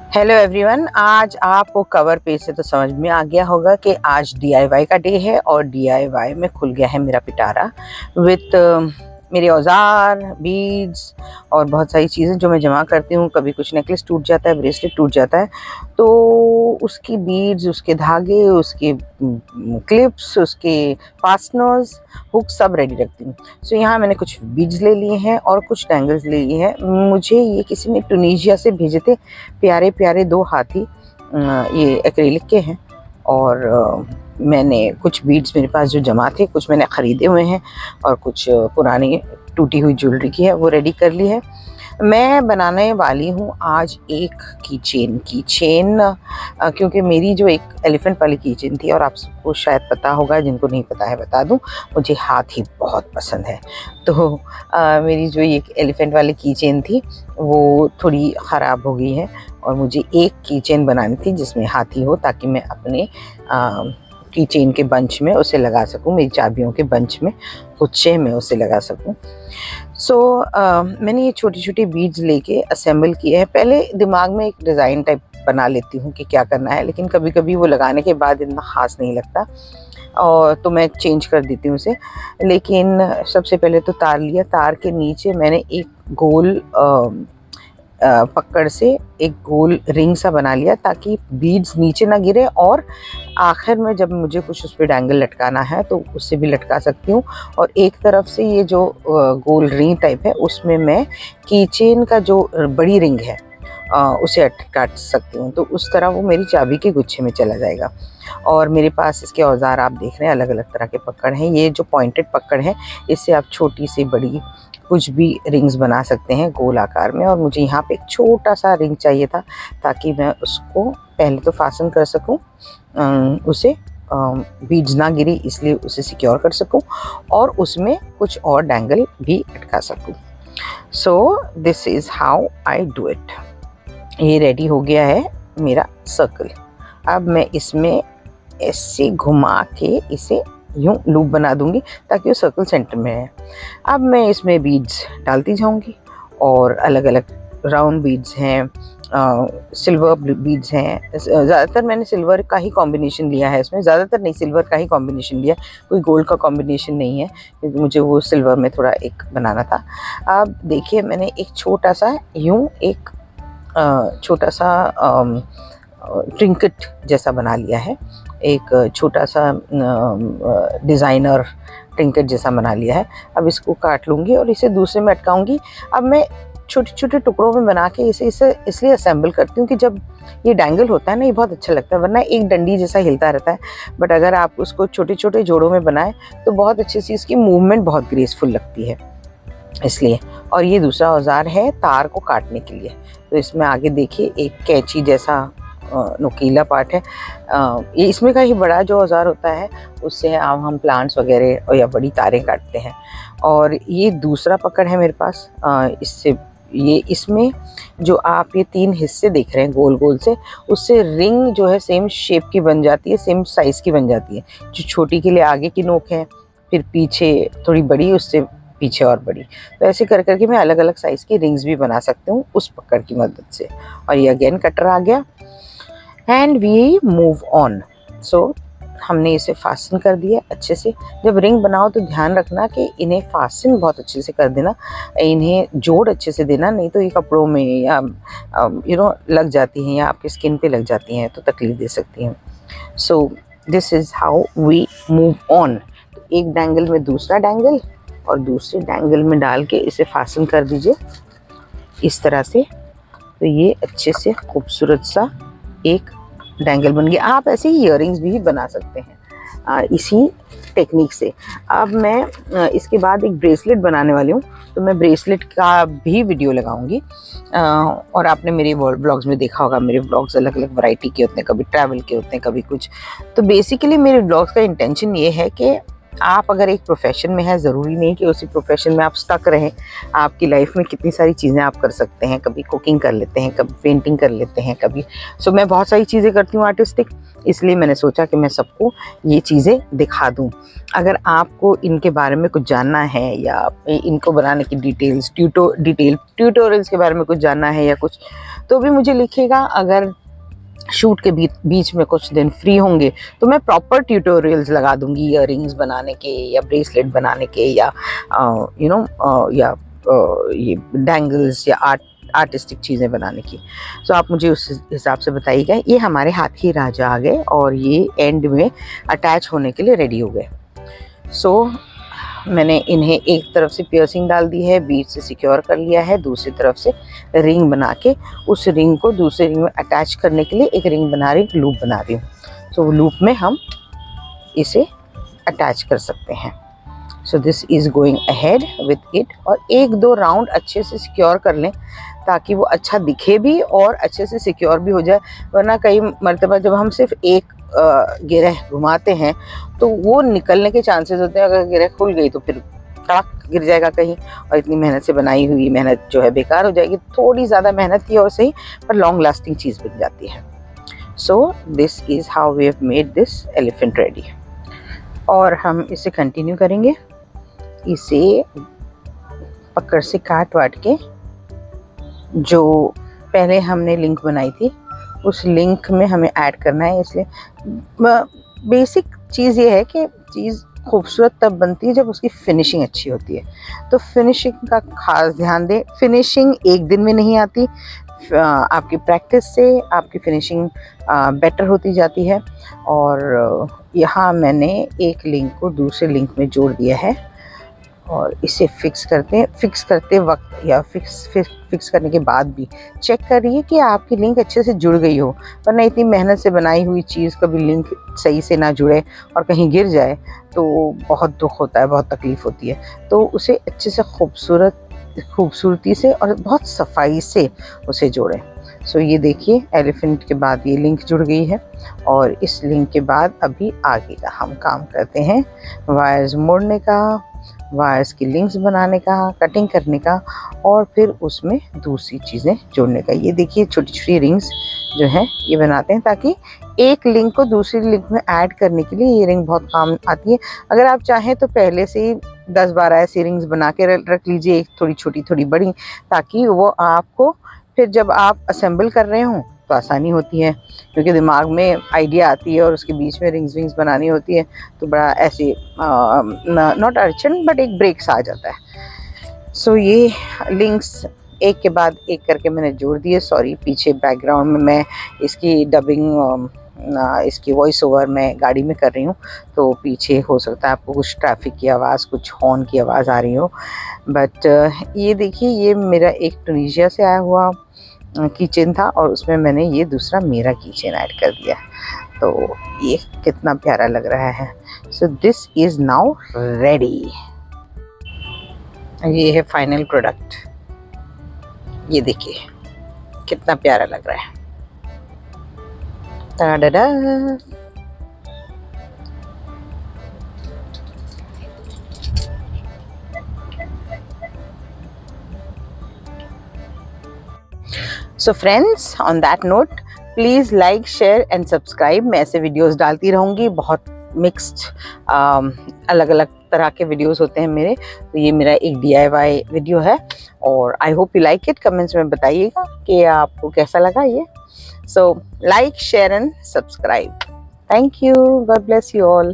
Hello everyone, आज आपको cover page से तो समझ में आ गया होगा कि आज डीआईवाई का डे है और डीआईवाई में खुल गया है मेरा पिटारा विथ मेरे औजार, बीड्स और बहुत सारी चीज़ें जो मैं जमा करती हूँ। कभी कुछ नेकलेस टूट जाता है, ब्रेसलेट टूट जाता है, तो उसकी बीड्स, उसके धागे, उसके क्लिप्स, उसके फास्टनर्स, हुक सब रेडी रखती हूँ। सो यहाँ मैंने कुछ बीड्स ले लिए हैं और कुछ डैंगल्स ले लिए हैं। मुझे ये किसी ने टुनीशिया से भेजे थे, प्यारे प्यारे दो हाथी। ये एक्रेलिक के हैं और मैंने कुछ बीड्स मेरे पास जो जमा थे, कुछ मैंने ख़रीदे हुए हैं और कुछ पुरानी टूटी हुई ज्वेलरी की है, वो रेडी कर ली है। मैं बनाने वाली हूँ आज एक की चेन क्योंकि मेरी जो एक एलिफेंट वाली की चेन थी, और आप सबको शायद पता होगा, जिनको नहीं पता है बता दूँ, मुझे हाथी बहुत पसंद है। तो मेरी जो ये एलिफेंट वाली की चेन थी वो थोड़ी ख़राब हो गई है और मुझे एक की चेन बनानी थी जिसमें हाथी हो, ताकि मैं अपने की चेन के बंच में उसे लगा सकूं, मेरी चाबियों के बंच में, गुच्छे में उसे लगा सकूं। सो मैंने ये छोटी छोटी बीड्स लेके असेंबल किए हैं। पहले दिमाग में एक डिज़ाइन टाइप बना लेती हूँ कि क्या करना है, लेकिन कभी कभी वो लगाने के बाद इतना ख़ास नहीं लगता और तो मैं चेंज कर देती हूँ उसे। लेकिन सबसे पहले तो तार लिया, तार के नीचे मैंने एक गोल पकड़ से एक गोल रिंग सा बना लिया ताकि बीड्स नीचे ना गिरे, और आखिर में जब मुझे कुछ उस पर डैंगल लटकाना है तो उससे भी लटका सकती हूँ। और एक तरफ से ये जो गोल रिंग टाइप है उसमें मैं की चेन का जो बड़ी रिंग है उसे काट सकती हूँ, तो उस तरह वो मेरी चाबी के गुच्छे में चला जाएगा। और मेरे पास इसके औजार आप देख रहे हैं, अलग अलग तरह के पकड़ हैं। ये जो पॉइंटेड पकड़ है, इससे आप छोटी से बड़ी कुछ भी रिंग्स बना सकते हैं गोल आकार में। और मुझे यहाँ पे एक छोटा सा रिंग चाहिए था ताकि मैं उसको पहले तो फासन कर सकूँ, उसे बीड्स ना गिरी इसलिए उसे सिक्योर कर सकूँ, और उसमें कुछ और डैंगल भी अटका सकूँ। सो this is how I do it. ये रेडी हो गया है मेरा सर्कल। अब मैं इसमें ऐसे घुमा के इसे यूं लूप बना दूंगी ताकि वो सर्कल सेंटर में है। अब मैं इसमें बीड्स डालती जाऊंगी और अलग अलग राउंड बीड्स हैं, सिल्वर बीड्स हैं। ज़्यादातर मैंने सिल्वर का ही कॉम्बिनेशन लिया है इसमें, ज़्यादातर नहीं, सिल्वर का ही कॉम्बिनेशन लिया, कोई गोल्ड का कॉम्बिनेशन नहीं है क्योंकि मुझे वो सिल्वर में थोड़ा एक बनाना था। अब देखिए मैंने एक छोटा सा यूं एक छोटा सा ट्रिंकेट जैसा बना लिया है, एक छोटा सा डिज़ाइनर ट्रिंकेट जैसा बना लिया है। अब इसको काट लूँगी और इसे दूसरे में अटकाऊँगी। अब मैं छोटे छोटे टुकड़ों में बना के इसे इसलिए असेंबल करती हूँ कि जब ये डैंगल होता है ना, ये बहुत अच्छा लगता है, वरना एक डंडी जैसा हिलता रहता है। बट अगर आप उसको छोटे छोटे जोड़ों में बनाएं तो बहुत अच्छी सी इसकी मूवमेंट बहुत ग्रेसफुल लगती है, इसलिए। और ये दूसरा औजार है तार को काटने के लिए। तो इसमें आगे देखिए एक कैंची जैसा नुकीला पार्ट है। ये इसमें का ही बड़ा जो औजार होता है उससे हम प्लांट्स वगैरह और या बड़ी तारें काटते हैं। और ये दूसरा पकड़ है मेरे पास, इससे ये इसमें जो आप ये तीन हिस्से देख रहे हैं गोल गोल से, उससे रिंग जो है सेम शेप की बन जाती है, सेम साइज़ की बन जाती है। जो छोटी के लिए आगे की नोक है, फिर पीछे थोड़ी बड़ी, उससे पीछे और बड़ी। तो ऐसे कर करके मैं अलग अलग साइज़ की रिंग्स भी बना सकती हूँ उस पकड़ की मदद से। और ये अगेन कटर आ गया एंड वी मूव ऑन। सो हमने इसे फास्टन कर दिया अच्छे से। जब रिंग बनाओ तो ध्यान रखना कि इन्हें फास्टन बहुत अच्छे से कर देना, इन्हें जोड़ अच्छे से देना, नहीं तो ये कपड़ों में या लग जाती हैं या आपकी स्किन पे लग जाती हैं तो तकलीफ दे सकती हैं। So this is how we move on. तो एक डैंगल में दूसरा डैंगल और दूसरे डैंगल में डाल के इसे फास्टन कर दीजिए इस तरह से। तो ये अच्छे से खूबसूरत सा एक डैंगल बन गया। आप ऐसे ही इयररिंग्स भी बना सकते हैं इसी टेक्निक से। अब मैं इसके बाद एक ब्रेसलेट बनाने वाली हूँ, तो मैं ब्रेसलेट का भी वीडियो लगाऊंगी। और आपने मेरे व्लॉग्स में देखा होगा, मेरे व्लॉग्स अलग अलग वैरायटी के होते हैं, कभी ट्रैवल के होते हैं, कभी कुछ। तो बेसिकली मेरे व्लॉग्स का इंटेंशन ये है कि आप अगर एक प्रोफेशन में हैं, ज़रूरी नहीं कि उसी प्रोफेशन में आप स्टक रहें। आपकी लाइफ में कितनी सारी चीज़ें आप कर सकते हैं, कभी कुकिंग कर लेते हैं, कभी पेंटिंग कर लेते हैं, कभी मैं बहुत सारी चीज़ें करती हूँ आर्टिस्टिक, इसलिए मैंने सोचा कि मैं सबको ये चीज़ें दिखा दूँ। अगर आपको इनके बारे में कुछ जानना है या इनको बनाने की ट्यूटोरियल्स के बारे में कुछ जानना है या कुछ, तो भी मुझे लिखिएगा। अगर शूट के बीच में कुछ दिन फ्री होंगे तो मैं प्रॉपर ट्यूटोरियल्स लगा दूंगी, ईयररिंग्स बनाने के या ब्रेसलेट बनाने के या या ये डैंगल्स या आर्टिस्टिक चीज़ें बनाने की। तो आप मुझे उस हिसाब से बताइएगा। ये हमारे हाथी राजा आ गए और ये एंड में अटैच होने के लिए रेडी हो गए। सो मैंने इन्हें एक तरफ से पियर्सिंग डाल दी है, बीच से सिक्योर कर लिया है, दूसरी तरफ से रिंग बना के उस रिंग को दूसरे रिंग में अटैच करने के लिए एक रिंग बना रही हूँ, लूप बना रही हूँ। तो वो लूप में हम इसे अटैच कर सकते हैं। So this is going ahead with it. और एक दो राउंड अच्छे से सिक्योर कर लें ताकि वो अच्छा दिखे भी और अच्छे से सिक्योर भी हो जाए। वरना कई मर्तबा जब हम सिर्फ एक गिरह घुमाते हैं तो वो निकलने के चांसेस होते हैं। अगर गिरह खुल गई तो फिर कड़क गिर जाएगा कहीं और इतनी मेहनत से बनाई हुई मेहनत जो है बेकार हो जाएगी। थोड़ी ज़्यादा मेहनत की और सही पर लॉन्ग लास्टिंग चीज़ बन जाती है। So this is how we have made this elephant ready. और हम इसे कंटिन्यू करेंगे। इसे पकड़ से काट वाट के जो पहले हमने लिंक बनाई थी उस लिंक में हमें ऐड करना है। इसलिए बेसिक चीज़ ये है कि चीज़ खूबसूरत तब बनती है जब उसकी फिनिशिंग अच्छी होती है। तो फिनिशिंग का खास ध्यान दें। फिनिशिंग एक दिन में नहीं आती, आपकी प्रैक्टिस से आपकी फिनिशिंग बेटर होती जाती है। और यहाँ मैंने एक लिंक को दूसरे लिंक में जोड़ दिया है और इसे फिक्स करते वक्त या फिक्स करने के बाद भी चेक करिए कि आपकी लिंक अच्छे से जुड़ गई हो। वरना इतनी मेहनत से बनाई हुई चीज़ कभी लिंक सही से ना जुड़े और कहीं गिर जाए तो बहुत दुख होता है, बहुत तकलीफ़ होती है। तो उसे अच्छे से खूबसूरती से और बहुत सफाई से उसे जोड़ें। सो ये देखिए एलिफेंट के बाद ये लिंक जुड़ गई है और इस लिंक के बाद अभी आगे का हम काम करते हैं वायर्स मोड़ने का, वायर्स की लिंक्स बनाने का, कटिंग करने का और फिर उसमें दूसरी चीज़ें जोड़ने का। ये देखिए छोटी छोटी रिंग्स जो हैं ये बनाते हैं ताकि एक लिंक को दूसरी लिंक में ऐड करने के लिए ये रिंग बहुत काम आती है। अगर आप चाहें तो पहले से ही 10-12 ऐसी रिंग्स बना के रख लीजिए, एक थोड़ी छोटी थोड़ी बड़ी, ताकि वो आपको फिर जब आप असेंबल कर रहे हों तो आसानी होती है। क्योंकि दिमाग में आइडिया आती है और उसके बीच में रिंग्स बनानी होती है तो बड़ा ऐसे नॉट अर्चन बट एक ब्रेक्स आ जाता है। सो ये लिंक्स एक के बाद एक करके मैंने जोड़ दिए। सॉरी, पीछे बैकग्राउंड में मैं इसकी डबिंग इसकी वॉइस ओवर मैं गाड़ी में कर रही हूँ तो पीछे हो सकता है आपको कुछ ट्रैफिक की आवाज़, कुछ हॉर्न की आवाज़ आ रही हो। बट ये देखिए ये मेरा एक टूनिशिया से आया हुआ कीचेन था और उसमें मैंने ये दूसरा मेरा कीचेन ऐड कर दिया। तो ये कितना प्यारा लग रहा है। So this is now ready. ये है फाइनल प्रोडक्ट। ये देखिए कितना प्यारा लग रहा है। Ta-da-da! So friends, on that note please like, share and subscribe. मैं ऐसे वीडियोस डालती रहूँगी, बहुत मिक्स्ड अलग अलग तरह के वीडियोस होते हैं मेरे। तो ये मेरा एक DIY वीडियो है और I hope you like it. Comments में बताइएगा कि आपको कैसा लगा ये। So like, share and subscribe. Thank you. God bless you all.